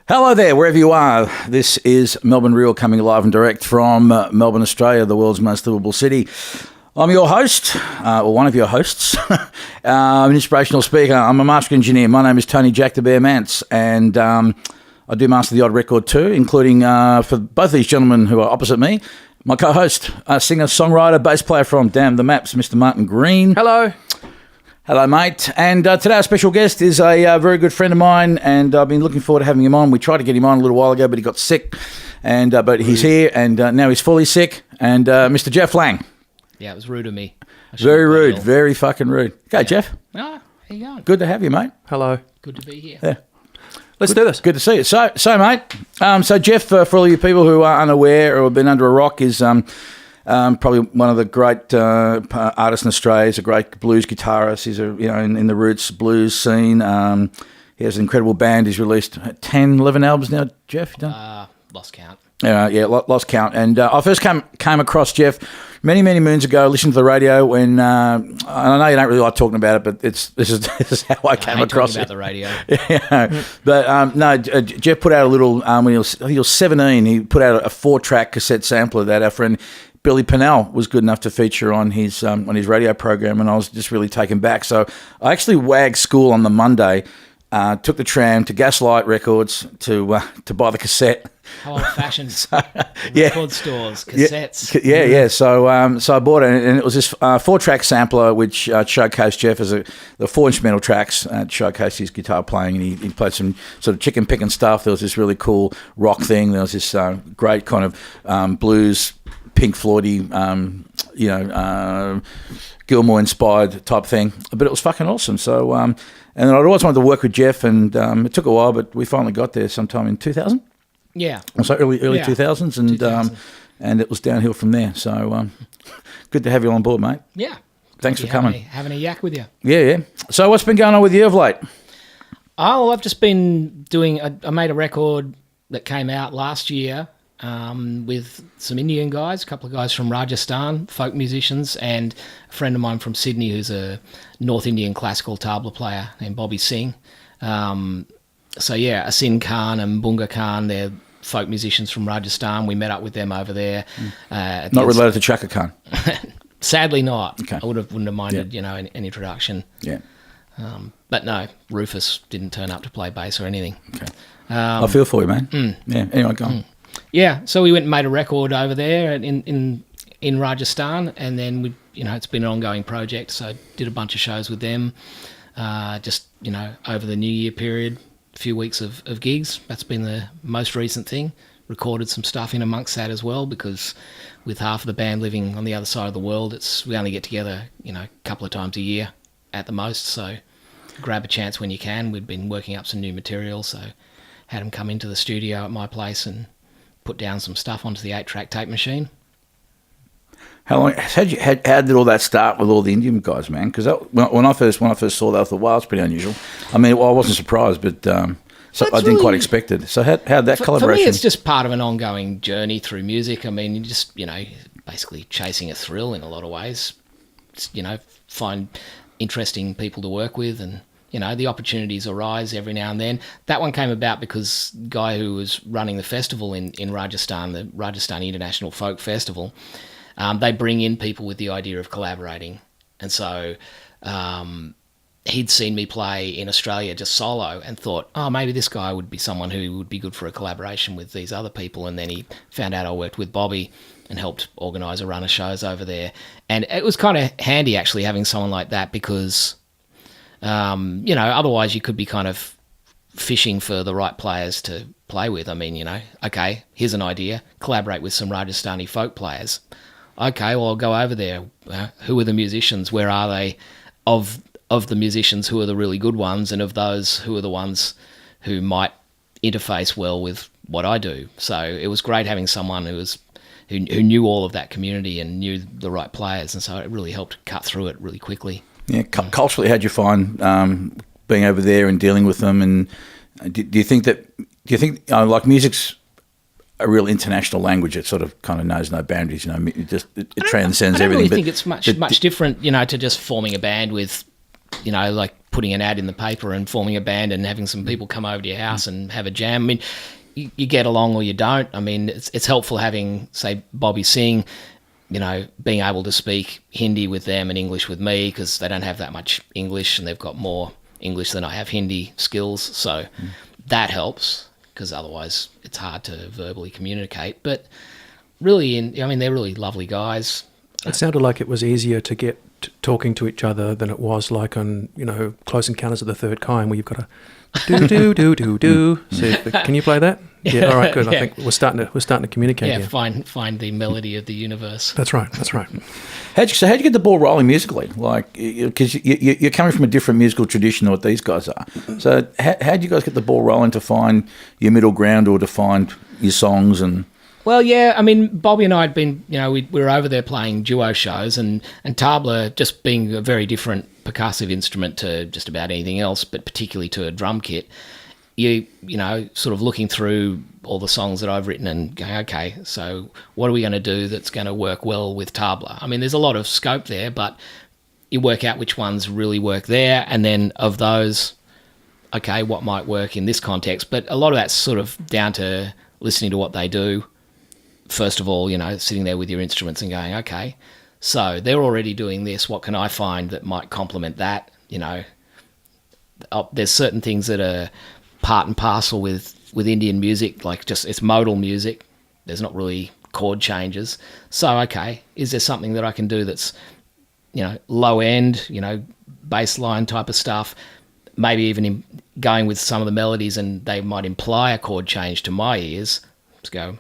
Hello there, wherever you are. This is Melbourne Real, coming live and direct from Melbourne, Australia, the world's most livable city. I'm your host, or one of your hosts. I'm an inspirational speaker. I'm a master engineer. My name is Tony Jack the Bear Mantz, and I do master the odd record too, including for both these gentlemen who are opposite me, my co-host, singer, songwriter, bass player from Damn the Maps, Mr. Martin Green. Hello. Hello, mate. And today our special guest is a very good friend of mine, and I've been looking forward to having him on. We tried to get him on a little while ago, but he got sick, and but he's here, and now he's fully sick. And Mr. Jeff Lang. Yeah, it was rude of me. Very rude. Very fucking rude. Okay, yeah. Jeff. Ah, how you going? Good to have you, mate. Hello. Good to be here. Yeah. Let's do this. Good to see you. So mate, so Jeff, for all you people who are unaware or have been under a rock, is probably one of the great artists in Australia. He's a great blues guitarist. He's in the roots blues scene. He has an incredible band. He's released 10, 11 albums now. Jeff, you done? Lost count. Lost count. And I first came across Jeff many moons ago. Listened to the radio when I know you don't really like talking about it, but this is how I came across it. About the radio. Yeah. But Jeff put out a little when he was 17. He put out a 4-track cassette sampler that our friend Billy Pennell was good enough to feature on his radio program, and I was just really taken back. So I actually wagged school on the Monday, took the tram to Gaslight Records to buy the cassette. How old-fashioned record stores, cassettes. Yeah. So I bought it, and it was this 4-track sampler which showcased Jeff as the 4 instrumental tracks, showcased his guitar playing, and he played some sort of chicken picking stuff. There was this really cool rock thing. There was this great kind of blues, Pink Floydy, Gilmour-inspired type thing. But it was fucking awesome. So, and then I'd always wanted to work with Jeff, and it took a while, but we finally got there sometime in 2000. Yeah. So early 2000s, and it was downhill from there. So good to have you on board, mate. Yeah. Thanks for coming. Having a yak with you. Yeah. So what's been going on with you of late? Oh, I've just been doing, I made a record that came out last year with some Indian guys, a couple of guys from Rajasthan, folk musicians, and a friend of mine from Sydney who's a North Indian classical tabla player named Bobby Singh. Asin Khan and Bunga Khan, they're folk musicians from Rajasthan. We met up with them over there. Not related to Chaka Khan? Sadly not. Okay. I wouldn't have minded, an introduction. Yeah. But no, Rufus didn't turn up to play bass or anything. Okay. I feel for you, man. Yeah, anyway, go on. Yeah, so we went and made a record over there in Rajasthan, and then it's been an ongoing project, so did a bunch of shows with them, over the New Year period, a few weeks of gigs. That's been the most recent thing. Recorded some stuff in amongst that as well, because with half of the band living on the other side of the world, we only get together, a couple of times a year at the most, so grab a chance when you can. We'd been working up some new material, so had them come into the studio at my place and put down some stuff onto the 8-track tape machine. How did all that start with all the Indian guys, man? Because when I first saw that, I thought, wow, it's pretty unusual. I mean, I wasn't surprised, but I didn't quite expect it. So how that collaboration? For me, it's just part of an ongoing journey through music. I mean, you just, basically chasing a thrill in a lot of ways. It's, find interesting people to work with, and the opportunities arise every now and then. That one came about because the guy who was running the festival in Rajasthan, the Rajasthan International Folk Festival, they bring in people with the idea of collaborating. And so he'd seen me play in Australia just solo and thought, oh, maybe this guy would be someone who would be good for a collaboration with these other people. And then he found out I worked with Bobby and helped organise a run of shows over there. And it was kind of handy, actually, having someone like that, because otherwise you could be kind of fishing for the right players to play with. I mean, okay, here's an idea, collaborate with some Rajasthani folk players. Okay, well, I'll go over there. Who are the musicians? Where are they? Of the musicians, who are the really good ones? And of those, who are the ones who might interface well with what I do? So it was great having someone who knew all of that community and knew the right players. And so it really helped cut through it really quickly. Yeah, culturally, how'd you find being over there and dealing with them? And do you think like music's a real international language? It sort of kind of knows no boundaries. It transcends everything. I don't really think it's much different, to just forming a band with like putting an ad in the paper and forming a band and having some people come over to your house and have a jam. I mean, you get along or you don't. I mean, it's helpful having, say, Bobby Singh, being able to speak Hindi with them and English with me, because they don't have that much English and they've got more English than I have Hindi skills. So that helps, because otherwise it's hard to verbally communicate. But really, they're really lovely guys. It sounded like it was easier to get talking to each other than it was like on, Close Encounters of the Third Kind, where you've got to do. So can you play that? Yeah. All right. Good. Yeah. I think we're starting to communicate. Yeah. Here. Find the melody of the universe. That's right. How'd you get the ball rolling musically? Like, because you're coming from a different musical tradition than what these guys are. So how'd you guys get the ball rolling to find your middle ground or to find your songs and? Well, yeah, I mean, Bobby and I had been, we were over there playing duo shows, and tabla, just being a very different percussive instrument to just about anything else, but particularly to a drum kit, sort of looking through all the songs that I've written and going, okay, so what are we going to do that's going to work well with tabla? I mean, there's a lot of scope there, but you work out which ones really work there, and then of those, okay, what might work in this context? But a lot of that's sort of down to listening to what they do. First of all, sitting there with your instruments and going, okay, so they're already doing this. What can I find that might complement that? There's certain things that are part and parcel with Indian music, like just it's modal music. There's not really chord changes. So, okay, is there something that I can do that's, low end, bass line type of stuff, maybe even going with some of the melodies, and they might imply a chord change to my ears. Let's go,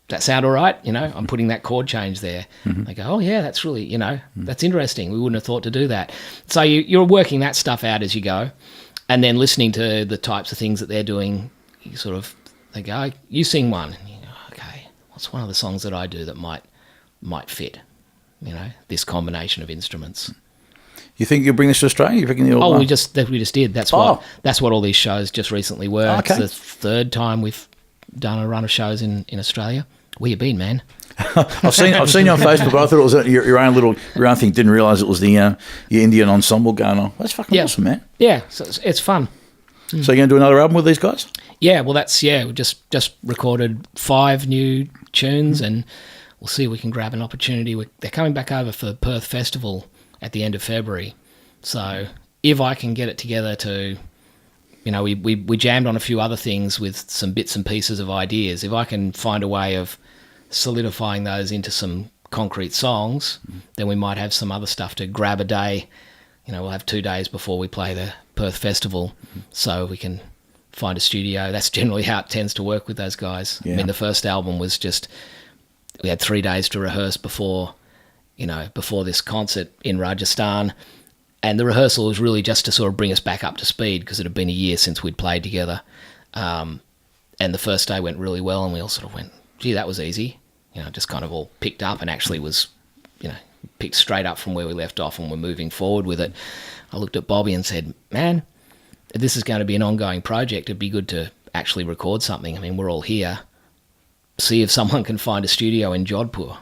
that sound all right? I'm putting that chord change there. Mm-hmm. They go, oh yeah, that's really, that's interesting. We wouldn't have thought to do that. So you're working that stuff out as you go, and then listening to the types of things that they're doing. They go, you sing one. And you go, okay, what's one of the songs that I do that might fit, this combination of instruments. You think you'll bring this to Australia? You reckon you'll? We just did. That's what all these shows just recently were. Oh, okay. It's the third time we've done a run of shows in Australia. Where you been, man? I've seen you on Facebook, but I thought it was your own thing. Didn't realise it was the your Indian ensemble going on. That's fucking awesome, man. Yeah, so it's fun. So you're going to do another album with these guys? Yeah, well, we just recorded 5 new tunes, and we'll see if we can grab an opportunity. They're coming back over for the Perth Festival at the end of February. So if I can get it together to, we jammed on a few other things with some bits and pieces of ideas. If I can find a way of solidifying those into some concrete songs, then we might have some other stuff to grab a day. We'll have 2 days before we play the Perth Festival, so we can find a studio. That's generally how it tends to work with those guys. Yeah. I mean, the first album was just, we had 3 days to rehearse before this concert in Rajasthan. And the rehearsal was really just to sort of bring us back up to speed, because it had been a year since we'd played together. And the first day went really well, and we all sort of went, gee, that was easy. Just kind of all picked up, and actually was, picked straight up from where we left off, and we're moving forward with it. I looked at Bobby and said, man, if this is going to be an ongoing project, it'd be good to actually record something. I mean, we're all here. See if someone can find a studio in Jodhpur,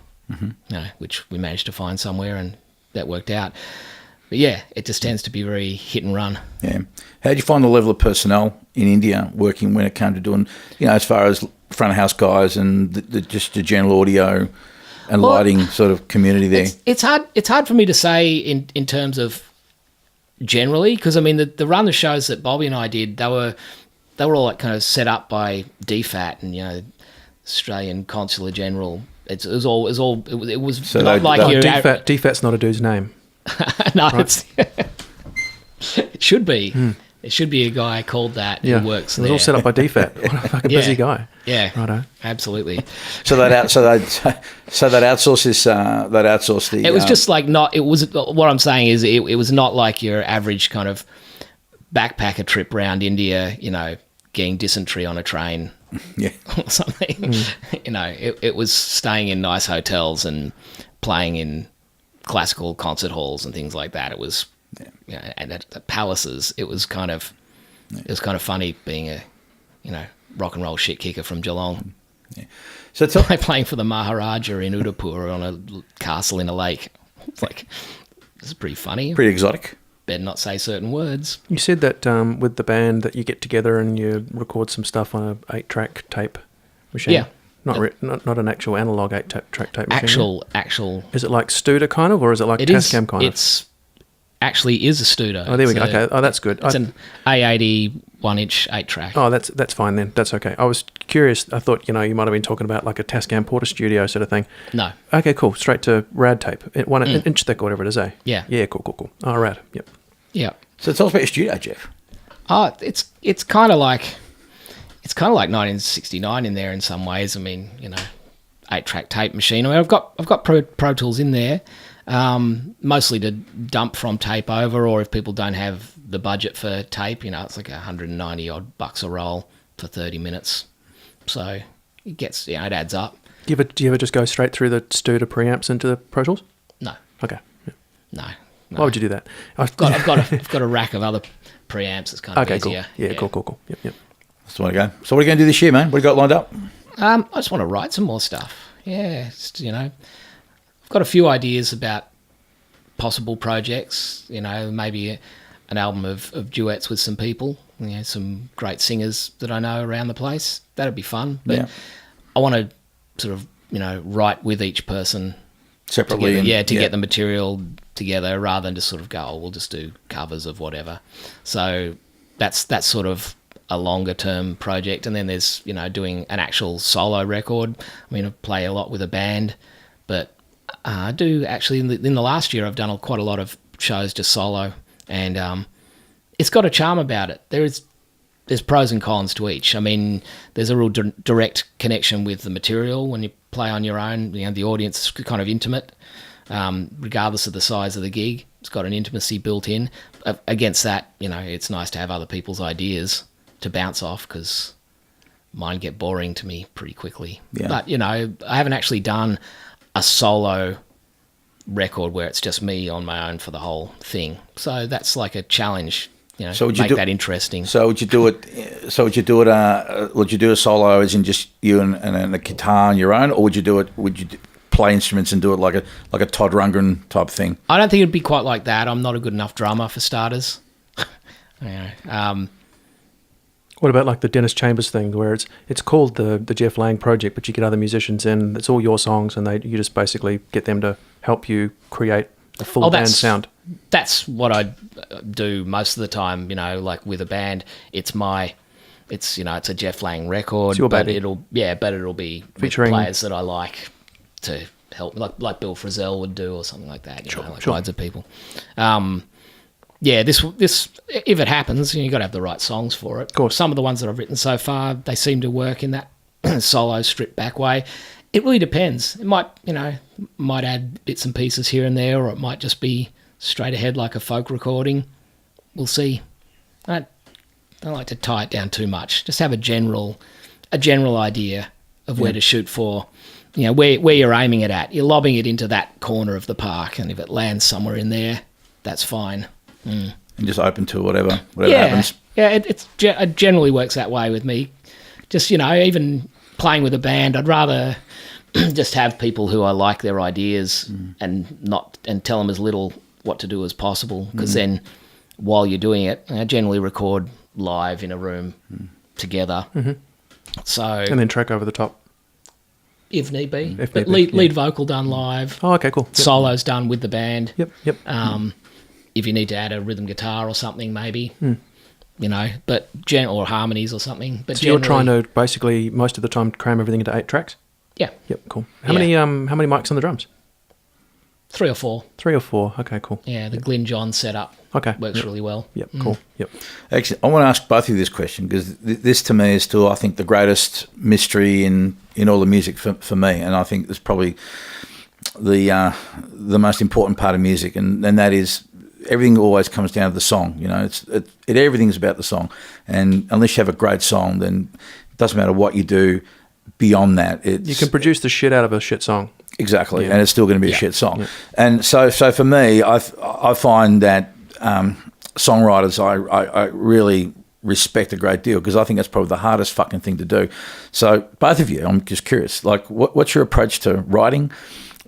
which we managed to find somewhere, and that worked out. But yeah, it just tends to be very hit and run. Yeah. How did you find the level of personnel in India working when it came to doing, as far as front of house guys and just the general audio and lighting sort of community there? It's hard for me to say in terms of generally, because I mean the run of shows that Bobby and I did, they were all like kind of set up by DFAT and Australian Consular General. It was so not like your DFAT's not a dude's name. No, right? It should be. It should be a guy called that who works there. It was all set up by DFAT. What a fucking busy guy. Yeah, righto. Absolutely. So that outsource is that outsource the. It was just like not. It was what I'm saying is it was not like your average kind of backpacker trip around India. Getting dysentery on a train. Yeah. Or something. It was staying in nice hotels and playing in classical concert halls and things like that. It was, and at palaces. It was kind of funny being a, rock and roll shit kicker from Geelong. Yeah. So playing for the Maharaja in Udaipur on a castle in a lake. It's like, this is pretty funny. Pretty exotic. better not say certain words. You said that with the band that you get together and you record some stuff on a 8-track tape machine. Yeah. Not an actual analog 8-track tape machine. Actual. Is it like Studer kind of, or is it like Tascam kind of? It's actually is a Studer. Oh, there we go. Okay. Oh, that's good. It's an A80 1-inch 8-track. Oh, that's fine then. That's okay. I was curious. I thought, you might have been talking about like a Tascam Porter Studio sort of thing. No. Okay, cool. Straight to rad tape. An inch thick or whatever it is, eh? Yeah. Yeah, cool. Oh, rad. Yep. Yeah. So tell us about your studio, Jeff. Oh, it's kind of like 1969 in there in some ways. I mean, 8-track tape machine. I mean, I've got Pro Tools in there, mostly to dump from tape over, or if people don't have the budget for tape, it's like $190 a roll for 30 minutes. So it gets, it adds up. Do you ever just go straight through the Studer preamps into the Pro Tools? No. Okay. Yeah. No. Why would you do that? I've got a rack of other preamps. It's kind of easier. Cool. Yeah, cool. Yep. That's the way to go. So what are you going to do this year, man? What have you got lined up? I just want to write some more stuff. Yeah, I've got a few ideas about possible projects. Maybe an album of duets with some people. Some great singers that I know around the place. That'd be fun. But I want to sort of write with each person separately. Together, to get the material together, rather than just sort of go, we'll just do covers of whatever. So that's sort of a longer term project. And then there's doing an actual solo record. I mean, I play a lot with a band, but I do actually in the last year I've done quite a lot of shows just solo, and it's got a charm about it. There's pros and cons to each. I mean, there's a real direct connection with the material when you play on your own. The audience is kind of intimate, regardless of the size of the gig. It's got an intimacy built in. Against that, it's nice to have other people's ideas to bounce off, because mine get boring to me pretty quickly. Yeah. But, I haven't actually done a solo record where it's just me on my own for the whole thing. So that's like a challenge. So would you make that interesting. So would you do it? Would you do a solo as in just you and a guitar on your own, or would you do it? Would you play instruments and do it like a Todd Rundgren type thing? I don't think it'd be quite like that. I'm not a good enough drummer for starters. What about like the Dennis Chambers thing, where it's called the Jeff Lang Project, but you get other musicians in. It's all your songs, and you just basically get them to help you create a full band sound. That's what I do most of the time. Like with a band, it's a Jeff Lang record. It's your baby. But it'll be featuring players that I like to help, like Bill Frisell would do, or something like that. Loads of people. This if it happens, you got to have the right songs for it. Of course. Some of the ones that I've written so far, they seem to work in that solo stripped back way. It really depends. It might add bits and pieces here and there, or it might just be straight ahead like a folk recording. We'll see. I don't like to tie it down too much. Just have a general idea of where to shoot for. Where you're aiming it at. You're lobbing it into that corner of the park, and if it lands somewhere in there, that's fine. And just open to whatever happens. Yeah, it generally works that way with me. Just, even playing with a band, I'd rather just have people who I like their ideas and tell them as little what to do as possible, because then while you're doing it, I generally record live in a room together. So and then track over the top. If need be. Lead vocal done live. Oh, okay, cool. Solos done with the band. Yep. If you need to add a rhythm guitar or something, maybe, but or harmonies or something. But so you're trying to basically most of the time cram everything into 8 tracks? Yeah. Yep, cool. How many mics on the drums? 3 or 4. 3 or 4. Okay, cool. Yeah, the Glyn John setup. Okay. Works really well. Yep, cool. Yep. Actually, I want to ask both of you this question, because this to me is still, I think, the greatest mystery in all the music for me, and I think it's probably the most important part of music, and that is everything always comes down to the song. Everything's about the song, and unless you have a great song, then it doesn't matter what you do beyond that. You can produce the shit out of a shit song. Exactly, and it's still going to be a shit song. Yeah. And so for me, I find that songwriters I really respect a great deal, because I think that's probably the hardest fucking thing to do. So both of you, I'm just curious, like what's your approach to writing?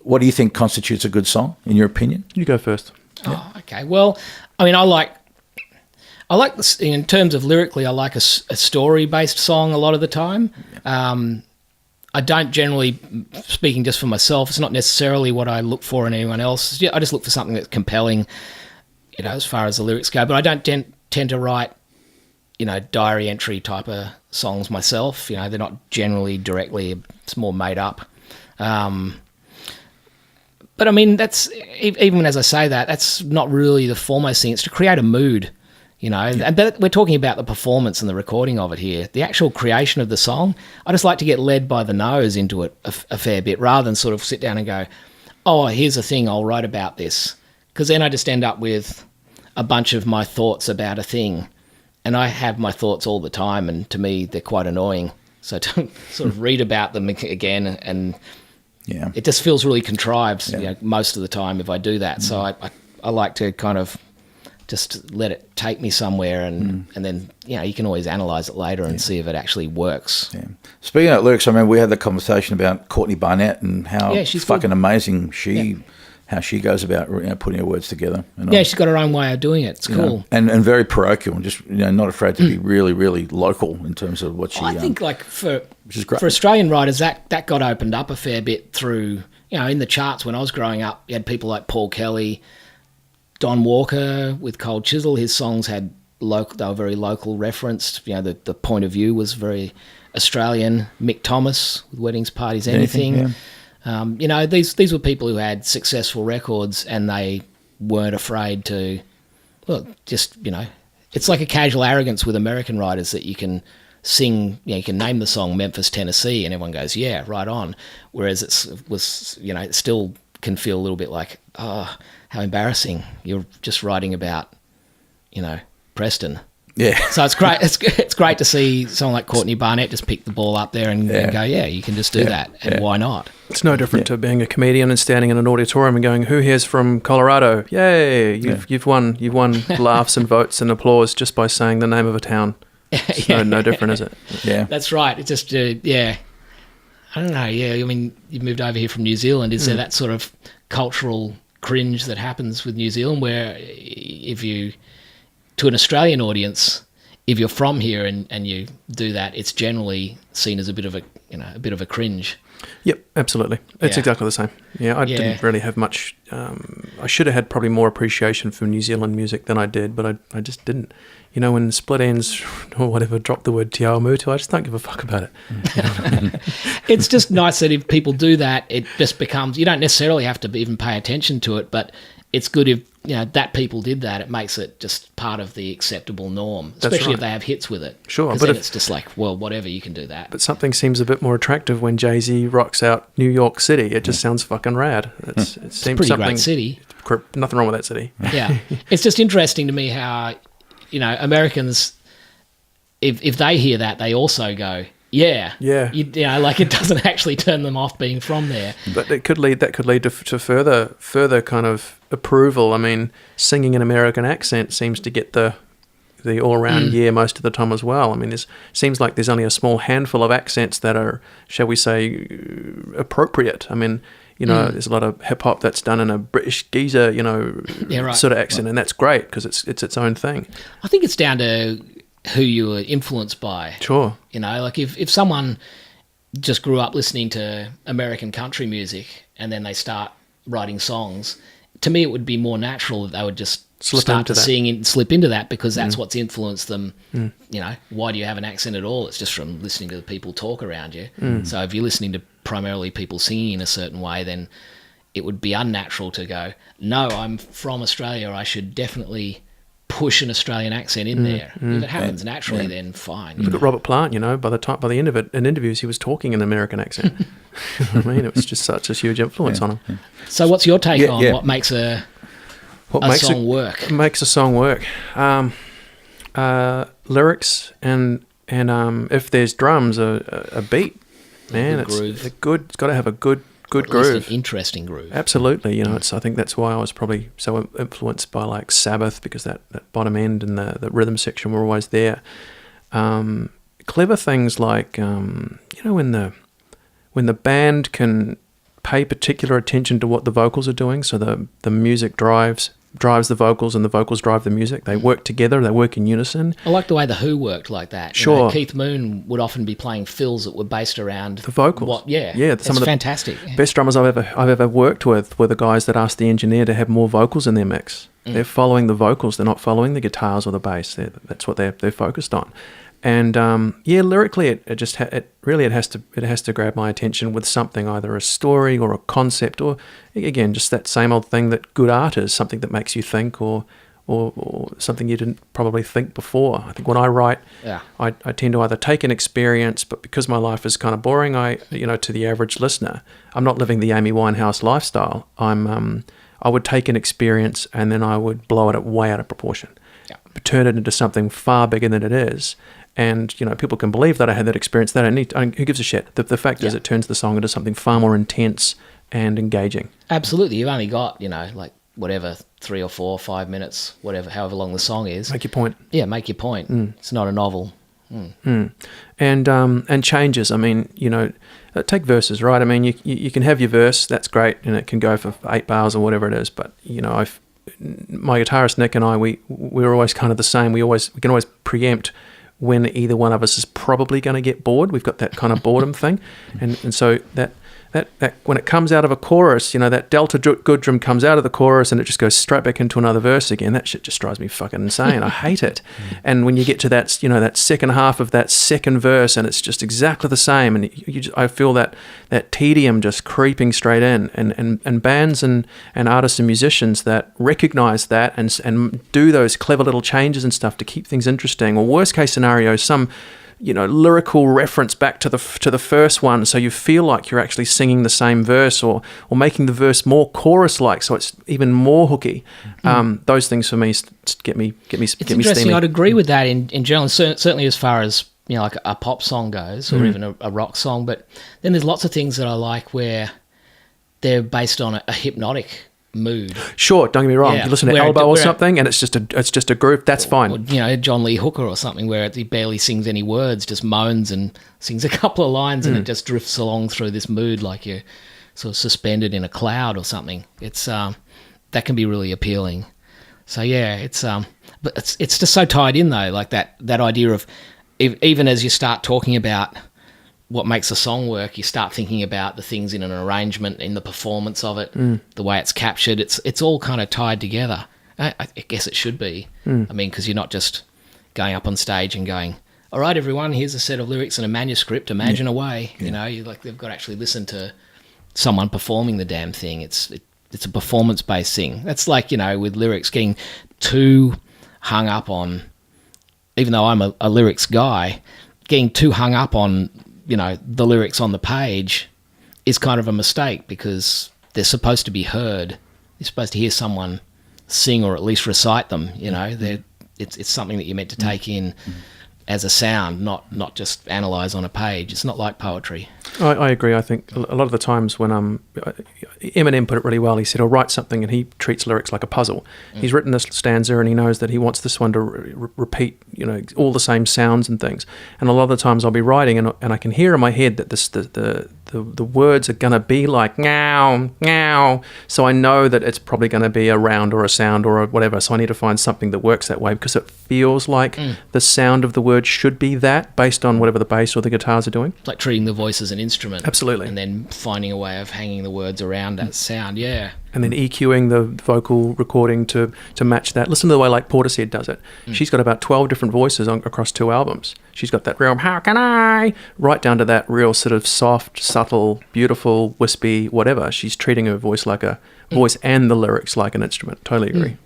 What do you think constitutes a good song, in your opinion? You go first. Oh, okay. Well, I mean, I like this in terms of lyrically. I like a story-based song a lot of the time. I don't generally, speaking just for myself, it's not necessarily what I look for in anyone else. I just look for something that's compelling, as far as the lyrics go. But I don't tend to write, diary entry type of songs myself. They're not generally directly. It's more made up. But I mean, that's, even as I say that, that's not really the foremost thing. It's to create a mood, But we're talking about the performance and the recording of it here. The actual creation of the song, I just like to get led by the nose into it a fair bit, rather than sort of sit down and go, oh, here's a thing, I'll write about this. Because then I just end up with a bunch of my thoughts about a thing. And I have my thoughts all the time, and to me, they're quite annoying. So to sort of read about them again, and it just feels really contrived most of the time if I do that. So I like to kind of just let it take me somewhere, and then you can always analyse it later and see if it actually works. Yeah. Speaking of lyrics, I mean, we had the conversation about Courtney Barnett and how she's fucking good. Amazing how she goes about putting her words together. She's got her own way of doing it. It's cool. And very parochial, and just not afraid to be really, really local in terms of what she. I think for great. For Australian writers, that got opened up a fair bit through in the charts when I was growing up. You had people like Paul Kelly, Don Walker with Cold Chisel. His songs had they were very local referenced. The point of view was very Australian. Mick Thomas with Weddings, Parties, Anything. These were people who had successful records, and they weren't afraid to, it's like a casual arrogance with American writers that you can sing, you can name the song Memphis, Tennessee, and everyone goes, yeah, right on. Whereas it still can feel a little bit like, oh, how embarrassing. You're just writing about, Preston. Yeah. So it's great. It's great to see someone like Courtney Barnett just pick the ball up there and go, you can just do that, and why not? It's no different to being a comedian and standing in an auditorium and going, "Who here's from Colorado? Yay! You've won laughs and votes and applause just by saying the name of a town." So no different, is it? Yeah, that's right. It's just I don't know. Yeah, I mean, you moved over here from New Zealand. Is there that sort of cultural cringe that happens with New Zealand, where to an Australian audience, if you're from here and you do that, it's generally seen as a bit of a cringe. Yep, absolutely. It's exactly the same. Yeah, I didn't really have much. I should have had probably more appreciation for New Zealand music than I did, but I just didn't. When Split Ends or whatever dropped the word Te Ao Mutu, I just don't give a fuck about it. It's just nice that if people do that, it just becomes, you don't necessarily have to even pay attention to it, but it's good if that people did that. It makes it just part of the acceptable norm, especially if they have hits with it. Sure, but then it's just like, well, whatever, you can do that. But something seems a bit more attractive when Jay-Z rocks out New York City. It just sounds fucking rad. It seems a pretty great city. Nothing wrong with that city. Yeah, it's just interesting to me how Americans, if they hear that, they also go, yeah. Like it doesn't actually turn them off being from there. But that could lead to further kind of approval. I mean, singing an American accent seems to get the all-round most of the time as well. I mean, it seems like there's only a small handful of accents that are, shall we say, appropriate. I mean, there's a lot of hip-hop that's done in a British geezer, sort of accent, and that's great because it's its own thing. I think it's down to who you were influenced by. Sure. Like if someone just grew up listening to American country music and then they start writing songs, to me it would be more natural that they would just start to sing and slip into that, because that's what's influenced them. Why do you have an accent at all? It's just from listening to the people talk around you. So if you're listening to primarily people singing in a certain way, then it would be unnatural to go, no, I'm from Australia, I should definitely push an Australian accent in there. If it happens naturally, then fine. Look at Robert Plant, by the end of it, in interviews, he was talking in an American accent. You know what I mean? It was just such a huge influence on him. So what's your take on what makes a song work? Makes a song work? Lyrics and if there's drums, a beat. Man, it's good. It's got to have a good groove. An interesting groove. Absolutely. I think that's why I was probably so influenced by like Sabbath, because that bottom end and the rhythm section were always there. Clever things like when the band can pay particular attention to what the vocals are doing, so the music drives drives the vocals and the vocals drive the music. They work together. They work in unison. I like the way the Who worked like that. Sure. You know, Keith Moon would often be playing fills that were based around the vocals. Some of the fantastic. Best drummers I've ever worked with were the guys that asked the engineer to have more vocals in their mix. They're following the vocals. They're not following the guitars or the bass. That's what they're focused on. And lyrically, it has to grab my attention with something, either a story or a concept, or again, just that same old thing that good art is, something that makes you think, or something you didn't probably think before. I think when I write, I tend to either take an experience, but because my life is kind of boring, to the average listener, I'm not living the Amy Winehouse lifestyle. I would take an experience and then I would blow it way out of proportion, turn it into something far bigger than it is. And, people can believe that I had that experience. Who gives a shit? The fact is it turns the song into something far more intense and engaging. Absolutely. You've only got, like whatever, 3 or 4 or 5 minutes, however long the song is. Make your point. Yeah, make your point. It's not a novel. And changes. I mean, take verses, right? I mean, you can have your verse, that's great, and it can go for 8 bars or whatever it is. But my guitarist Nick and I, we're always kind of the same. We can always preempt when either one of us is probably going to get bored. We've got that kind of boredom thing, and so that when it comes out of a chorus, that delta good drum comes out of the chorus and it just goes straight back into another verse again. That shit just drives me fucking insane. I hate it. And when you get to that, that second half of that second verse and it's just exactly the same, and I feel that tedium just creeping straight in. And bands and artists and musicians that recognize that and do those clever little changes and stuff to keep things interesting, or worst case scenario, some lyrical reference back to the first one, so you feel like you're actually singing the same verse, or making the verse more chorus-like, so it's even more hooky. Those things for me get me It's interesting. steamy. I'd agree with that in general, certainly as far as like a pop song goes, or even a rock song. But then there's lots of things that I like where they're based on a hypnotic mood. Sure, don't get me wrong. Yeah. You listen to Elbow or something, and it's just a group. That's fine. Or, John Lee Hooker or something, where he barely sings any words, just moans and sings a couple of lines, and it just drifts along through this mood like you're sort of suspended in a cloud or something. It's that can be really appealing. So yeah, but it's just so tied in though, like that idea of even as you start talking about what makes a song work, you start thinking about the things in an arrangement, in the performance of it, the way it's captured. It's all kind of tied together. I guess it should be. I mean, because you're not just going up on stage and going, all right, everyone, here's a set of lyrics and a manuscript, imagine away. They've got to actually listen to someone performing the damn thing. It's a performance-based thing. That's like, with lyrics, getting too hung up on, even though I'm a lyrics guy, getting too hung up on the lyrics on the page is kind of a mistake, because they're supposed to be heard. You're supposed to hear someone sing or at least recite them. It's something that you're meant to take in as a sound, not just analyze on a page. It's not like poetry. I agree. I think a lot of the times when Eminem put it really well. He said, I'll write something, and he treats lyrics like a puzzle. He's written this stanza and he knows that he wants this one to repeat, all the same sounds and things. And a lot of the times I'll be writing and I can hear in my head that the words are going to be like meow, meow. So I know that it's probably going to be a round or a sound or whatever. So I need to find something that works that way, because it feels like the sound of the word should be that, based on whatever the bass or the guitars are doing. It's like treating the voice as an instrument. Absolutely. And then finding a way of hanging the words around that sound, yeah. And then EQing the vocal recording to match that. Listen to the way like Portishead does it. She's got about 12 different voices across 2 albums. She's got that real, how can I? Right down to that real sort of soft, subtle, beautiful, wispy, whatever. She's treating her voice like a voice and the lyrics like an instrument. Totally agree.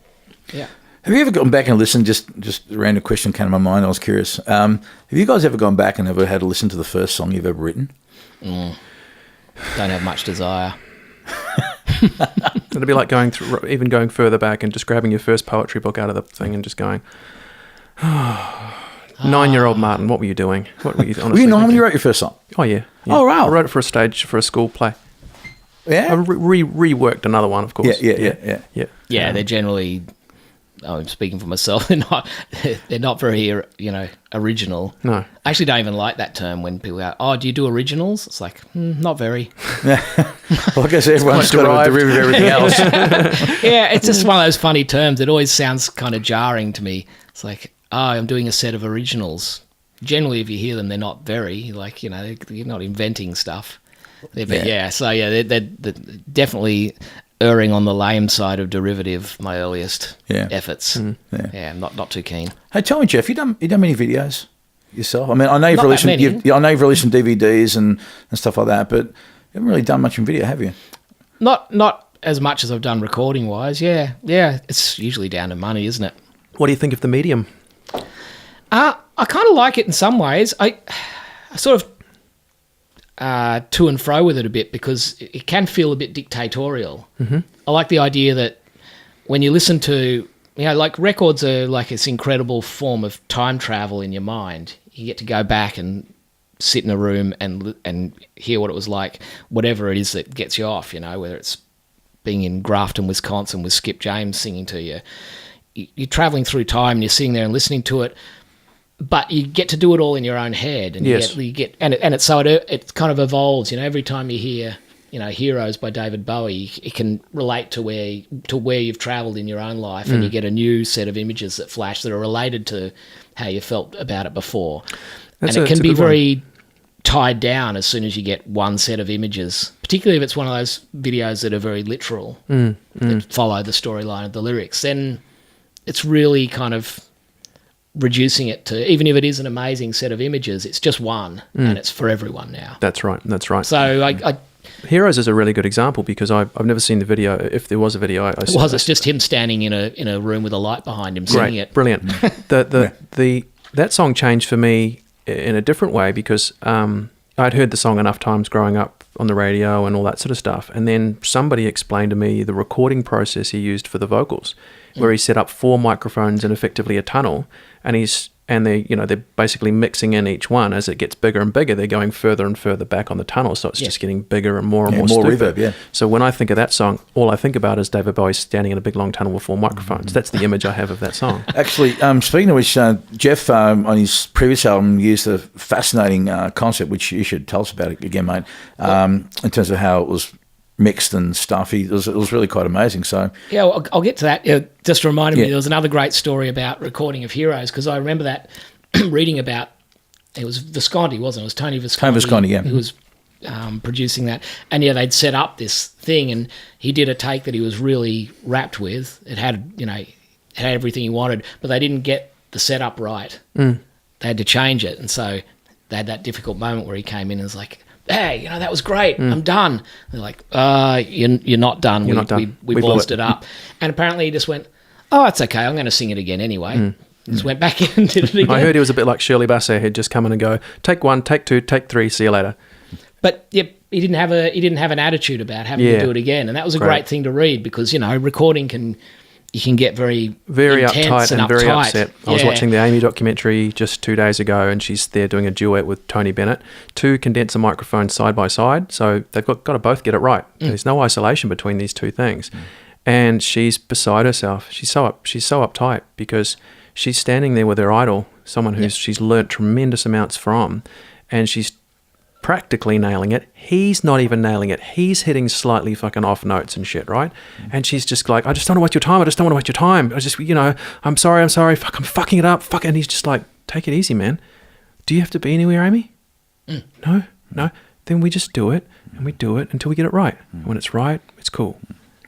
Yeah. Have you ever gone back and listened? Just a random question came to my mind. I was curious. Have you guys ever gone back and ever had to listen to the first song you've ever written? Don't have much desire. It'd be like going further back and just grabbing your first poetry book out of the thing and just going, 9-year-old Martin, what were you doing? What were you honestly Were you 9 when thinking? you wrote your first song? Oh, yeah. Oh, wow. I wrote it for a school play. Yeah? I reworked another one, of course. Yeah. Yeah, they're generally I'm speaking for myself. They're not very, original. No. I actually don't even like that term when people go, "Oh, do you do originals?" It's like, not very. Well, I guess everyone's got a derivative of everything else. Yeah, it's just one of those funny terms. It always sounds kind of jarring to me. It's like, oh, I'm doing a set of originals. Generally, if you hear them, they're not very, you're not inventing stuff. They're definitely erring on the lame side of derivative, my earliest efforts. Yeah, I'm not too keen. Hey, tell me, Jeff, you done many videos yourself? I mean, I know you've Not released that many. I know you've released some DVDs and stuff like that, but you haven't really done much in video, have you? Not as much as I've done recording wise. Yeah. It's usually down to money, isn't it? What do you think of the medium? I kind of like it in some ways. I sort of to and fro with it a bit because it can feel a bit dictatorial. Mm-hmm. I like the idea that when you listen to, like records are like this incredible form of time travel in your mind. You get to go back and sit in a room and hear what it was like, whatever it is that gets you off, whether it's being in Grafton, Wisconsin with Skip James singing to you. You're traveling through time and you're sitting there and listening to it. But you get to do it all in your own head, and you get it kind of evolves. Every time you hear, Heroes by David Bowie, it can relate to where you've travelled in your own life, and you get a new set of images that flash that are related to how you felt about it before. It can be very tied down as soon as you get one set of images, particularly if it's one of those videos that are very literal, that follow the storyline of the lyrics. Then it's really kind of reducing it to, even if it is an amazing set of images, it's just one and it's for everyone now. That's right. So I Heroes is a really good example because I've never seen the video. If there was a video, it's just him standing in a room with a light behind him singing it. Brilliant. That song changed for me in a different way because I'd heard the song enough times growing up on the radio and all that sort of stuff, and then somebody explained to me the recording process he used for the vocals, where he set up 4 microphones in effectively a tunnel, and they're basically mixing in each one as it gets bigger and bigger. They're going further and further back on the tunnel, so it's just getting bigger and more more stupid. reverb. Yeah. So when I think of that song, all I think about is David Bowie standing in a big long tunnel with 4 microphones. That's the image I have of that song. Actually, speaking of which, Jeff on his previous album used a fascinating concept, which you should tell us about it again, mate. In terms of how it was mixed and stuff, it was really quite amazing. So yeah, well, I'll get to that. Just reminded me there was another great story about recording of Heroes, because I remember that reading about, it was Visconti, wasn't it? It was Tony Visconti, who was producing that, and they'd set up this thing, and he did a take that he was really wrapped with. It had everything he wanted, but they didn't get the setup right. They had to change it, and so they had that difficult moment where he came in and was like, "Hey, that was great. I'm done." They're like, you're not done. You're not done. We ballsed it up." And apparently he just went, "Oh, it's okay. I'm going to sing it again anyway." Just went back in and did it again. I heard he was a bit like Shirley Bassey. He'd just come in and go, take 1, take 2, take 3, see you later. But he didn't have an attitude about having to do it again, and that was a great thing to read, because recording you can get very uptight and very upset. I was Yeah. watching the Amy documentary just 2 days ago, and she's there doing a duet with Tony Bennett, 2 condenser microphones side by side, so they've got to both get it right. There's no isolation between these 2 things, and she's beside herself. She's so uptight because she's standing there with her idol, someone who she's learnt tremendous amounts from, and she's practically nailing it. He's not even nailing it. He's hitting slightly fucking off notes and shit, right? And she's just like, I just don't want to waste your time. I just, I'm sorry. Fuck, I'm fucking it up. Fuck. And he's just like, take it easy, man. Do you have to be anywhere, Amy? No. Then we just do it, and we do it until we get it right. And when it's right, it's cool.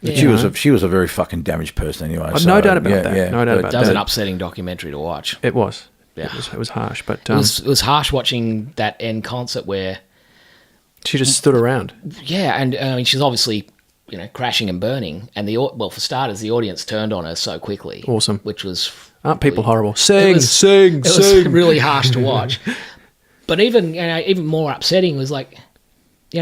But she was a very fucking damaged person anyway. No doubt about that. No doubt about that. It was an upsetting documentary to watch. It was. Yeah. It was harsh, but it was harsh watching that end concert where she just stood around. Yeah, and she's obviously crashing and burning, and for starters, the audience turned on her so quickly. Awesome. Which was aren't people horrible? Sing. It was really harsh to watch. But even more upsetting was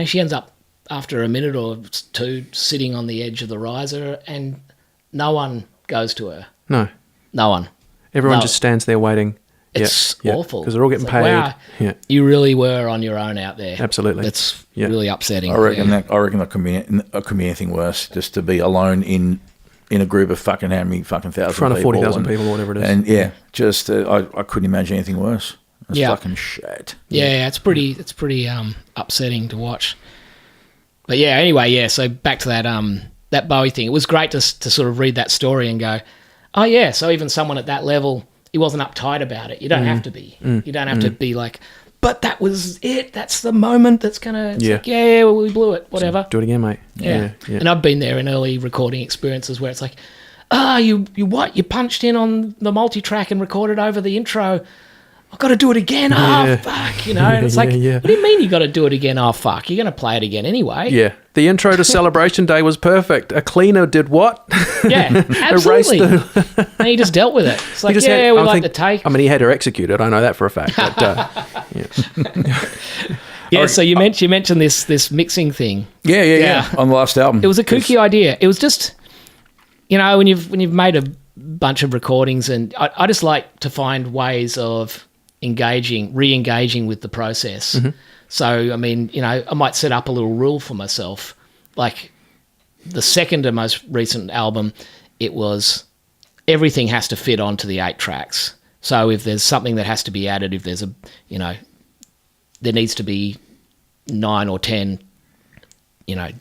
she ends up after a minute or 2 sitting on the edge of the riser, and no one goes to her. No one. Everyone just stands there waiting. It's awful because they're all getting paid. Wow, you really were on your own out there. Absolutely, that's really upsetting. I reckon that could be anything worse. Just to be alone in in a group of fucking how many fucking thousand In front of people. 40,000 people or whatever it is. And yeah, just I couldn't imagine anything worse. It's Yeah. fucking shit. Yeah, it's pretty upsetting to watch. But yeah, anyway, yeah. So back to that Bowie thing. It was great to sort of read that story and go, oh yeah. So even someone at that level, he wasn't uptight about it. You don't have to be. You don't have to be like, but that was it. That's the moment. That's gonna. It's like, yeah, well, we blew it. Whatever. Do it again, mate. Yeah. And I've been there in early recording experiences where it's like, you what? You punched in on the multi-track and recorded over the intro. I've got to do it again. Yeah. Fuck. And it's like, Yeah. what do you mean you got to do it again? Oh, fuck. You're going to play it again anyway. Yeah. The intro to Celebration Day was perfect. A cleaner did what? Yeah, absolutely. Erased And he just dealt with it. It's like, He just we I like think- the take. I mean, he had her executed. I know that for a fact. But, Yeah, so you mentioned this mixing thing. Yeah. On the last album. It was a kooky idea. It was just, when you've made a bunch of recordings, and I just like to find ways of re-engaging with the process. Mm-hmm. So, I mean, I might set up a little rule for myself. Like the second and most recent album, it was everything has to fit onto the 8 tracks. So if there's something that has to be added, if there's there needs to be 9 or 10,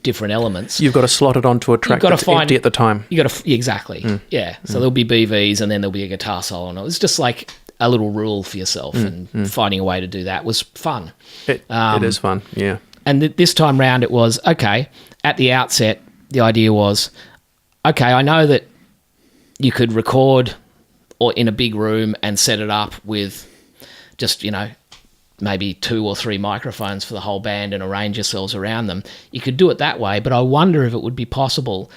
different elements. you've got to slot it onto a track that's empty at the time. You got to exactly, yeah. So there'll be BVs, and then there'll be a guitar solo, and it's just like a little rule for yourself. And finding a way to do that was fun. It is fun, yeah. And this time round, it was okay. At the outset, the idea was, okay, I know that you could record or in a big room and set it up with just maybe 2 or 3 microphones for the whole band and arrange yourselves around them. You could do it that way, but I wonder if it would be possible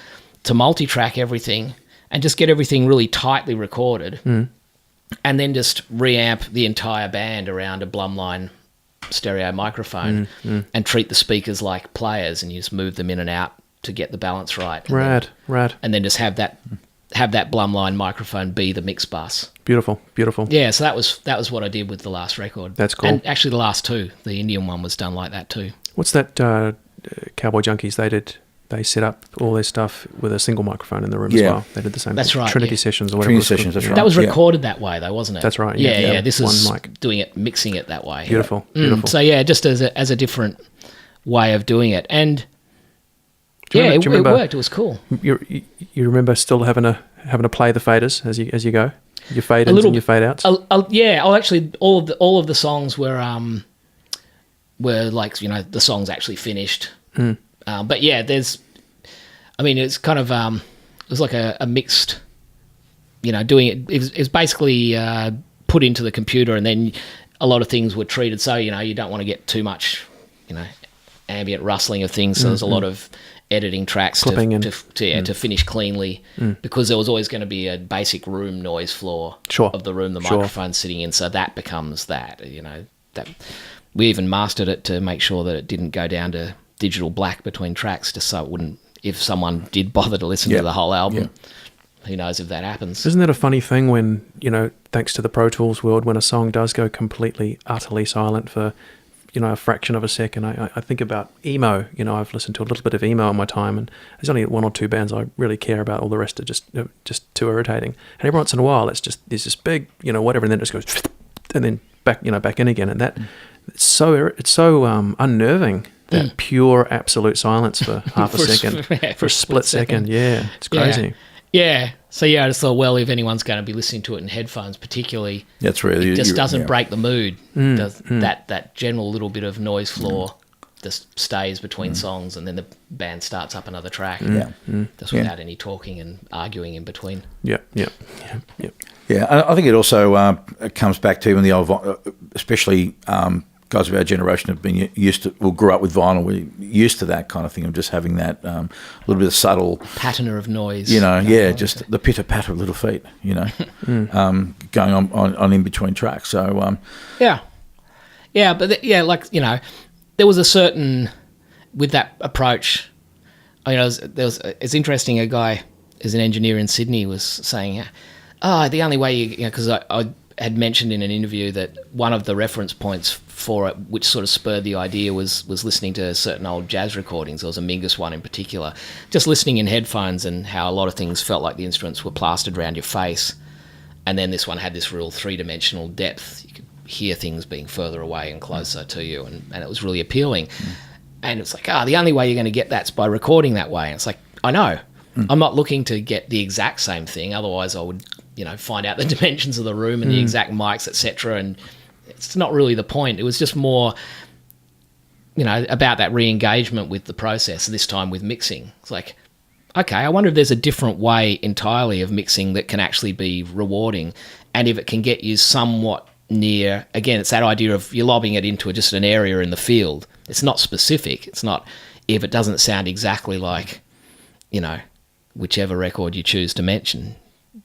to multi-track everything and just get everything really tightly recorded and then just reamp the entire band around a Blumline stereo microphone and treat the speakers like players, and you just move them in and out to get the balance right. Rad. And then just have that Blumline microphone be the mix bus. Beautiful. Yeah, so that was what I did with the last record. That's cool. And actually the last 2, the Indian one was done like that too. What's that Cowboy Junkies? They set up all their stuff with a single microphone in the room as well. They did the same That's thing. right, Trinity yeah. Sessions or whatever. Trinity Sessions, that's right. That was recorded that way though, wasn't it? That's right, Yeah, yeah. this One is mic. doing it, mixing it that way. Beautiful. So yeah, just as a different way of doing it. And Do you it remember- worked. It was cool. You remember still having to play the faders as you go? Your fade ins and your fade outs? Yeah. Oh, actually, all of the songs were like, the song's actually finished. But yeah, it's kind of, it was like a mixed, doing it. It was basically put into the computer, and then a lot of things were treated. So, you don't want to get too much, ambient rustling of things. So there's a lot of editing tracks to finish cleanly, because there was always going to be a basic room noise floor of the room the microphone's sitting in. So that becomes that, that we even mastered it to make sure that it didn't go down to digital black between tracks, just so it wouldn't, if someone did bother to listen to the whole album, who knows if that happens. Isn't that a funny thing when, thanks to the Pro Tools world, when a song does go completely, utterly silent for, a fraction of a second? I think about emo. I've listened to a little bit of emo in my time, and there's only 1 or 2 bands I really care about. All the rest are just too irritating. And every once in a while, there's this big, whatever, and then it just goes, and then back in again, and that it's so unnerving. That pure absolute silence for half a second, for a split second. Yeah, it's crazy. Yeah. So yeah, I just thought, well, if anyone's going to be listening to it in headphones, particularly, that's really it just doesn't break the mood. That general little bit of noise floor just stays between songs, and then the band starts up another track. Just without any talking and arguing in between. Yeah. Yeah, I think it also it comes back to even the old, especially guys of our generation have been used to, grew up with vinyl. We're used to that kind of thing of just having that little bit of subtle patina of noise. Just the pitter patter of little feet. Going on in between tracks. So there was a certain, with that approach. It's interesting. A guy, as an engineer in Sydney, was saying, the only way because had mentioned in an interview that one of the reference points for it, which sort of spurred the idea, was listening to certain old jazz recordings. There was a Mingus one in particular. Just listening in headphones and how a lot of things felt like the instruments were plastered around your face. And then this one had this real three-dimensional depth. You could hear things being further away and closer to you, and it was really appealing. And it's like, the only way you're going to get that's by recording that way. And it's like, I know. I'm not looking to get the exact same thing. Otherwise, I would, find out the dimensions of the room and the exact mics, etc. And it's not really the point. It was just more, about that re-engagement with the process, this time with mixing. It's like, okay, I wonder if there's a different way entirely of mixing that can actually be rewarding, and if it can get you somewhat near, again, it's that idea of you're lobbing it into just an area in the field. It's not specific. It's not, if it doesn't sound exactly like, whichever record you choose to mention,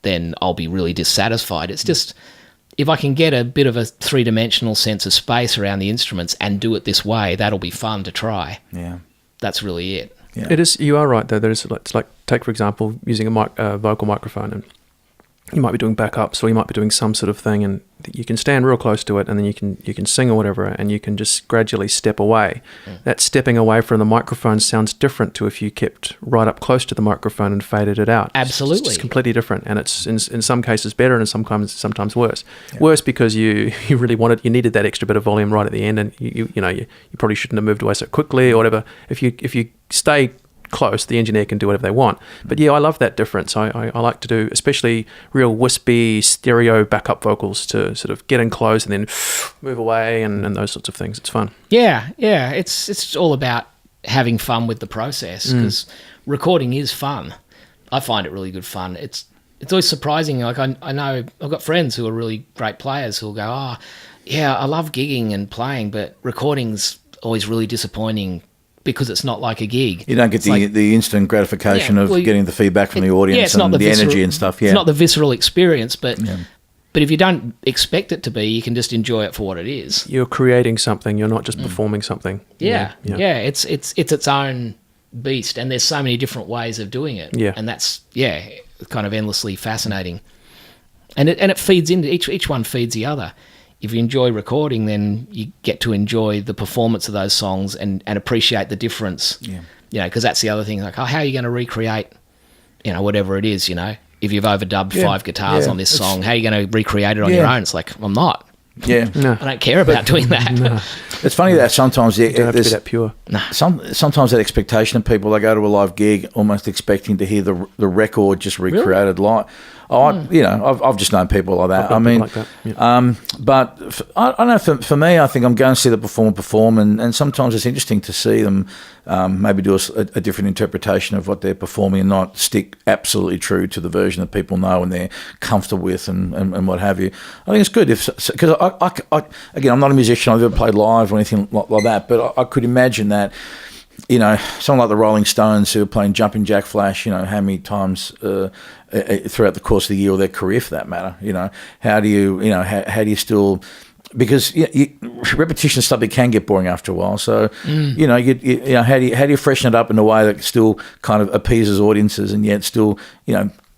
then I'll be really dissatisfied. It's just, if I can get a bit of a three-dimensional sense of space around the instruments and do it this way, that'll be fun to try. Yeah. That's really it. Yeah. It is. You are right, though. It's like, take, for example, using a vocal microphone, and you might be doing backups, or you might be doing some sort of thing, and you can stand real close to it, and then you can sing or whatever, and you can just gradually step away. That stepping away from the microphone sounds different to if you kept right up close to the microphone and faded it out. Absolutely. It's just completely different, and it's in some cases better, and sometimes worse. Yeah. Worse because you really needed that extra bit of volume right at the end, and you probably shouldn't have moved away so quickly or whatever. If you stay close, the engineer can do whatever they want. But yeah, I love that difference. I like to do especially real wispy stereo backup vocals, to sort of get in close and then move away and those sorts of things. It's fun. Yeah. It's all about having fun with the process, because recording is fun. I find it really good fun. It's always surprising. Like I know I've got friends who are really great players who'll go, I love gigging and playing, but recording's always really disappointing, because it's not like a gig. You don't get the instant gratification of getting the feedback from the audience and the energy and stuff. Yeah, it's not the visceral experience, but if you don't expect it to be, you can just enjoy it for what it is. You're creating something. You're not just performing something. Yeah. It's its own beast, and there's so many different ways of doing it. Yeah, and that's kind of endlessly fascinating, and it feeds into each one feeds the other. If you enjoy recording, then you get to enjoy the performance of those songs and appreciate the difference. Yeah. Because that's the other thing. Like, how are you going to recreate, whatever it is, if you've overdubbed 5 guitars on this song, how are you going to recreate it on your own? It's like, I'm not. Yeah. No. I don't care about doing that. No. It's funny that sometimes you don't have to be that pure. Sometimes that expectation of people, they go to a live gig almost expecting to hear the record just recreated live. I've just known people like that. Like that. Yeah. But I don't know. For me, I think I'm going to see the performer perform, and sometimes it's interesting to see them maybe do a different interpretation of what they're performing, and not stick absolutely true to the version that people know and they're comfortable with, and what have you. I think it's good because again, I'm not a musician. I've never played live or anything like that, but I could imagine that. Someone like the Rolling Stones, who are playing Jumping Jack Flash, how many times throughout the course of the year, or their career for that matter, how do you still, because repetition stuff, it can get boring after a while. So, how do you freshen it up in a way that still kind of appeases audiences and yet still,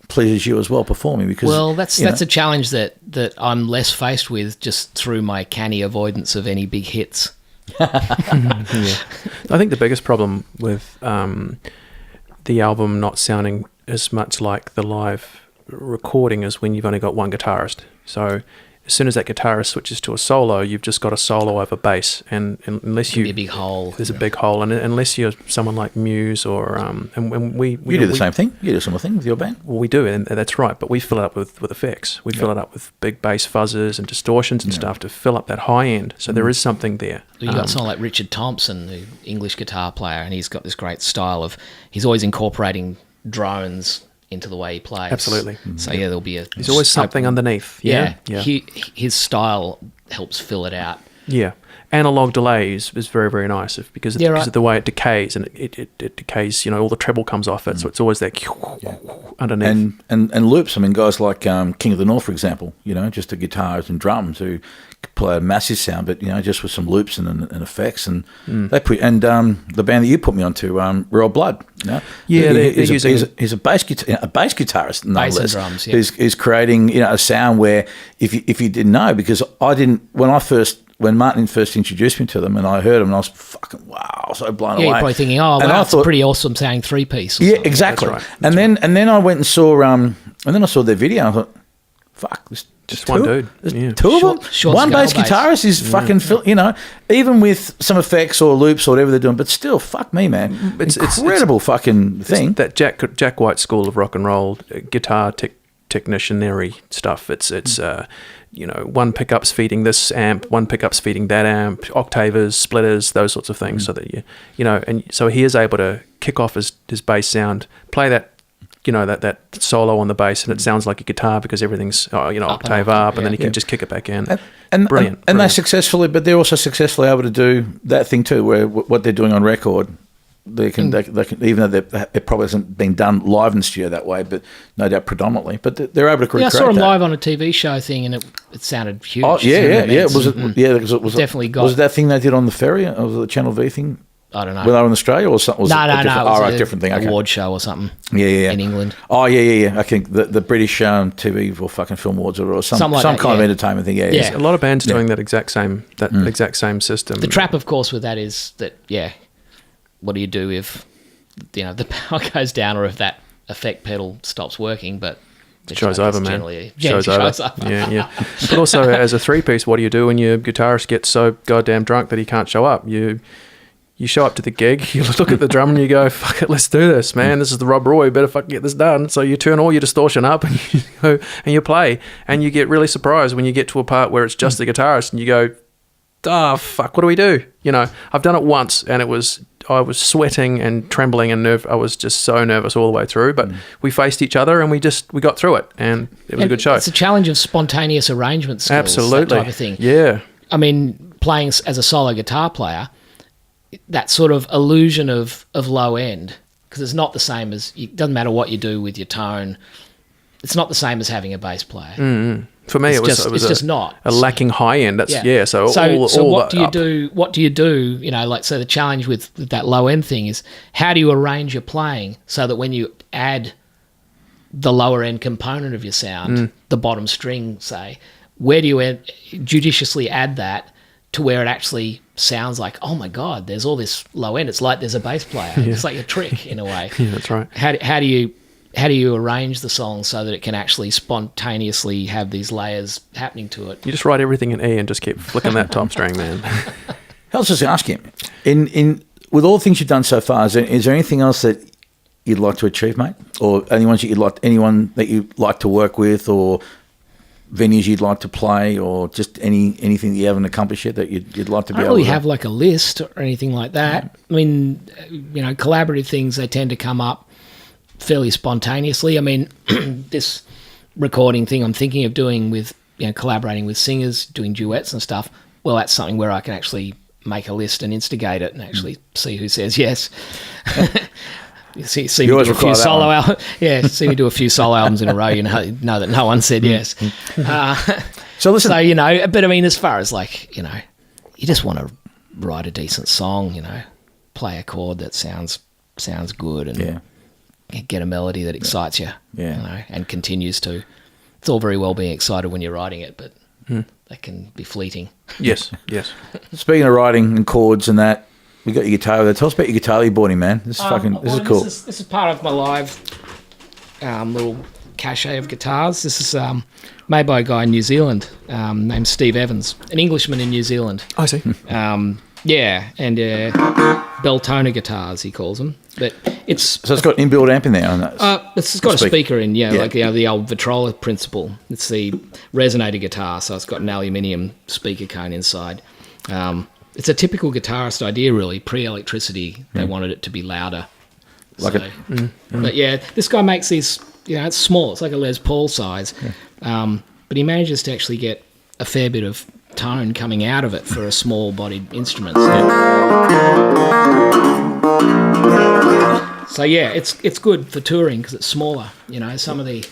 pleases you as well performing? Because that's a challenge that I'm less faced with just through my canny avoidance of any big hits. I think the biggest problem with the album not sounding as much like the live recording is when you've only got one guitarist. So as soon as that guitarist switches to a solo, you've just got a solo over bass, and unless you, a big hole. There's a big hole, and unless you're someone like Muse or and we do the same thing. You do a similar thing with your band. Well, we do, and that's right. But we fill it up with effects. We fill it up with big bass fuzzes and distortions and stuff to fill up that high end. So there is something there. You got someone like Richard Thompson, the English guitar player, and he's got this great style of he's always incorporating drones into the way he plays. Absolutely. So there'll be there's always something underneath. Yeah. His style helps fill it out. Yeah. Analog delay is very, very nice because of the way it decays, and it decays, all the treble comes off it, so it's always that underneath. And loops, I mean, guys like King of the North, for example, just the guitars and drums who play a massive sound, but, just with some loops and effects, and they put, and the band that you put me onto, Royal Blood, he's a bass guitarist, no bass less, and drums, is creating, a sound where if you didn't know, because I didn't, when Martin first introduced me to them and I heard them, and I was fucking so blown away. You're probably thinking, that's a pretty awesome sounding 3-piece. Yeah, exactly. That's right. And then I went and saw their video. And I thought, fuck, there's just one dude. There's two of them. One bass guitarist is fucking, even with some effects or loops or whatever they're doing, but still, fuck me, man. It's incredible fucking thing. That Jack White school of rock and roll guitar technicianary stuff. It's one pickup's feeding this amp, one pickup's feeding that amp, octavers, splitters, those sorts of things, so that and so he is able to kick off his bass sound, play that that solo on the bass, and it sounds like a guitar because everything's octave up, and then he can just kick it back in. Brilliant. And they're also successfully able to do that thing too, where what they're doing on record. They can, even though it probably hasn't been done live in the studio that way, but no doubt predominantly. But they're able to recreate that. I saw them live on a TV show thing, and it sounded huge. Oh yeah. Was it definitely got? Was it that thing they did on the ferry? Or was it the Channel V thing? I don't know. Were they in Australia or something? No. It was a different thing. Award show or something. Yeah. In England. Oh yeah. I think the British TV or fucking Film Awards or some kind of entertainment thing. Yeah. A lot of bands doing that exact same system. The trap, of course, with that is that what do you do if the power goes down or if that effect pedal stops working? But it show's over, man. Show's over. Yeah. But also, as a 3-piece, what do you do when your guitarist gets so goddamn drunk that he can't show up? You show up to the gig, you look at the drum and you go, fuck it, let's do this, man. This is the Rob Roy, better fucking get this done. So you turn all your distortion up and you go and you play, and you get really surprised when you get to a part where it's just the guitarist and you go, fuck, what do we do? I've done it once, and I was sweating and trembling and I was just so nervous all the way through, but we faced each other and we got through it, and it was a good show. It's a challenge of spontaneous arrangement skills. Absolutely. That type of thing. Yeah. I mean, playing as a solo guitar player, that sort of illusion of low end, because it's not the same as, it doesn't matter what you do with your tone, it's not the same as having a bass player. Mm-hmm. For me, it was just not a lacking high end. So what do you do? So the challenge with that low end thing is, how do you arrange your playing so that when you add the lower end component of your sound, the bottom string, say, where do you judiciously add that to where it actually sounds like, oh my God, there's all this low end. It's like there's a bass player. Yeah. It's like a trick in a way. Yeah, that's right. How do you arrange the song so that it can actually spontaneously have these layers happening to it? You just write everything in E and just keep flicking that top string, man. I was just asking, in with all the things you've done so far, is there anything else that you'd like to achieve, mate? Or anyone that you'd like to work with, or venues you'd like to play, or just anything that you haven't accomplished yet that you'd like to be able to... I don't really have like a list or anything like that. I mean, collaborative things, they tend to come up fairly spontaneously. I mean, this recording thing I'm thinking of doing with, collaborating with singers, doing duets and stuff, well, that's something where I can actually make a list and instigate it and actually see who says yes. See me do a few solo albums. Yeah, see me do a few solo albums in a row, you know that no one said yes. So listen. So, but I mean, as far as you just want to write a decent song, play a chord that sounds good and get a melody that excites you, and continues to. It's all very well being excited when you're writing it, but that can be fleeting. Yes. Speaking of writing and chords and that, we got your guitar there. Tell us about your guitar you bought him, man. This is cool. This is part of my live little cache of guitars. This is made by a guy in New Zealand named Steve Evans, an Englishman in New Zealand. I see. And Beltona guitars, he calls them. But it's got inbuilt amp in there on that. It's got a speaker in, like the old Vitrola principle. It's the resonator guitar, so it's got an aluminium speaker cone inside. It's a typical guitarist idea, really. Pre-electricity, they wanted it to be louder. But this guy makes these. It's small. It's like a Les Paul size, but he manages to actually get a fair bit of tone coming out of it for a small-bodied instrument. So yeah, it's good for touring because it's smaller. You know, some of the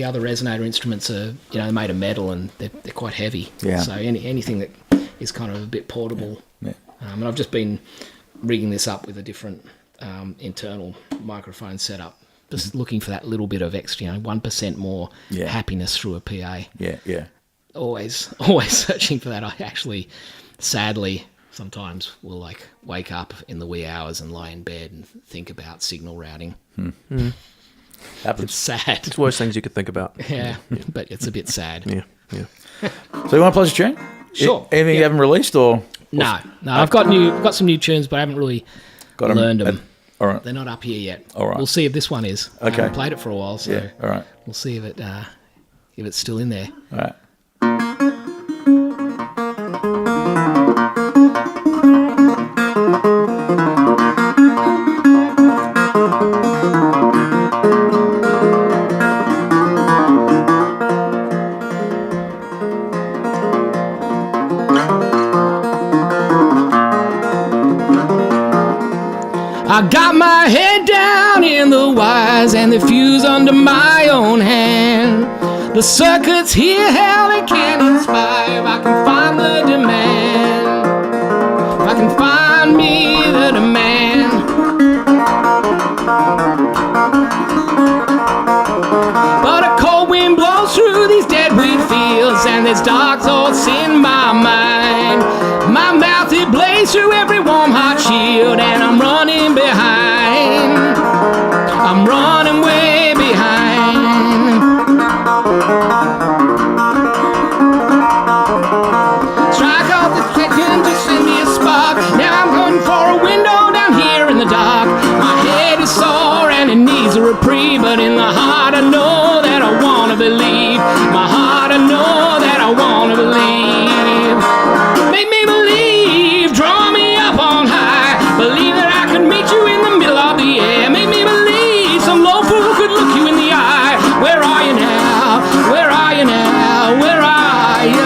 other resonator instruments are, you know, made of metal and they're quite heavy. Yeah. So anything that is kind of a bit portable. Yeah. And I've just been rigging this up with a different internal microphone setup. Just looking for that little bit of extra, 1% more happiness through a PA. Yeah. Always searching for that. I actually, sadly, sometimes will like wake up in the wee hours and lie in bed and think about signal routing. Happens. It's sad. It's worse things you could think about. Yeah, but it's a bit sad. Yeah. So you want to play us a tune? Sure. Anything you haven't released or? No. I've got some new tunes, but I haven't really learned them. All right. They're not up here yet. All right. We'll see if this one is. Okay. I haven't played it for a while, so All right. we'll see if it's still in there. All right. I got my head down in the wires and the fuse under my own hand. The circuits here, hell, they can't inspire if I can find the demand. If I can find me the demand. But a cold wind blows through these dead wheat fields and there's dark thoughts in my mind. My mouth, it blazes through every warm heart shield and I'm running behind. I'm running way behind. Strike off the second to send me a spark. Now I'm going for a window down here in the dark. My head is sore and it needs a reprieve, but in the heart I know that I want to believe. My heart I know that I want to believe. Make me believe, draw me up on high. Believe that I could meet you in the middle of the air. Make me believe some low fool could look you in the eye. Where are you now? Where are you now? Where are you?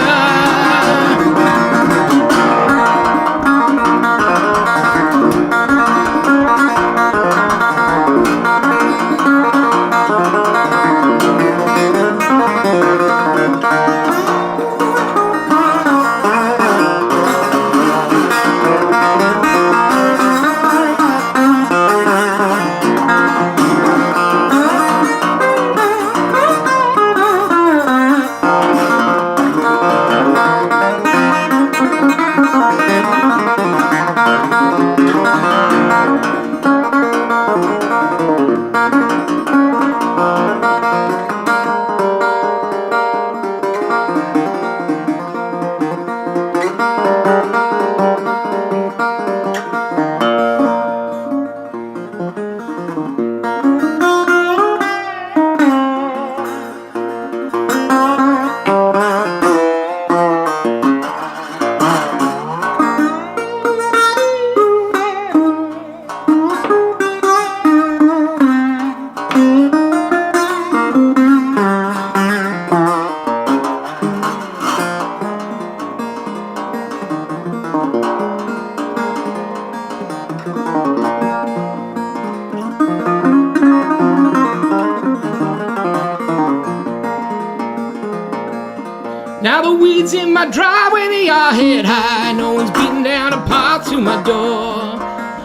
Now the weeds in my driveway, they are head high. No one's beating down a path to my door.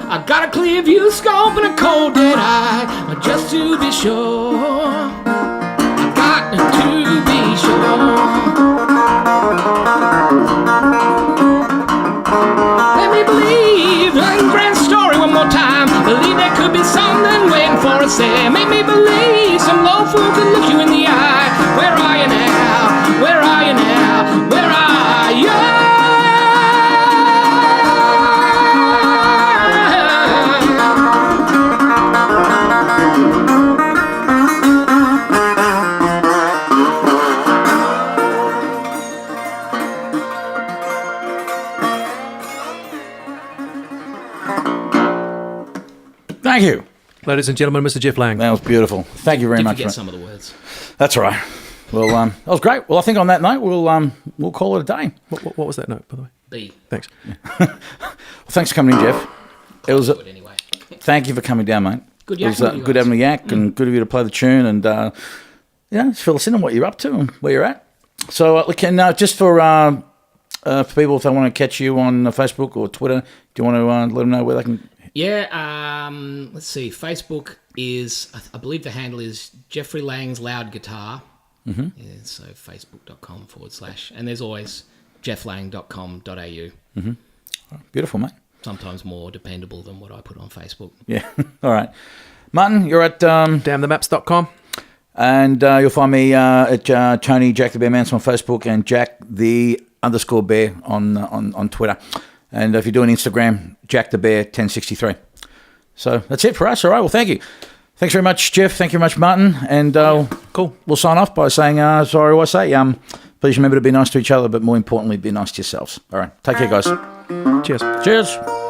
I got a clear view scope and a cold dead eye, just to be sure. I got to be sure. Let me believe the grand story one more time. Believe there could be something waiting for us there. Make me believe some low fool could look you in the eye. Where are you now? Where are you now? Where are you? Thank you. Ladies and gentlemen, Mr. Jeff Lang. That was beautiful. Thank you very Did much. forget some of the words. That's all right. Well, that was great. Well, I think on that note, we'll call it a day. What was that note, by the way? B. Thanks. Well, thanks for coming in, Jeff. It was. Good anyway. Thank you for coming down, mate. Good It was yakking with you good guys. having a yak and good of you to play the tune and just fill us in on what you're up to and where you're at. So, just for people, if they want to catch you on Facebook or Twitter, do you want to let them know where they can? Yeah, let's see. Facebook is, I believe the handle is Jeffrey Lang's Loud Guitar. Mm-hmm. Yeah, so facebook.com / and there's always jefflang.com.au. Mm-hmm. Beautiful, mate. Sometimes more dependable than what I put on Facebook. Yeah. All right. Martin, you're at... damnthemaps.com. And you'll find me at Tony Jack the Bear Manson on Facebook and Jack the _Bear on Twitter. And if you're doing Instagram, Jack the Bear 1063. So that's it for us. All right. Well, thank you. Thanks very much, Jeff. Thank you very much, Martin. And Cool. We'll sign off by saying, sorry, what I say. Please remember to be nice to each other, but more importantly, be nice to yourselves. All right. Take care, guys. Cheers. Cheers.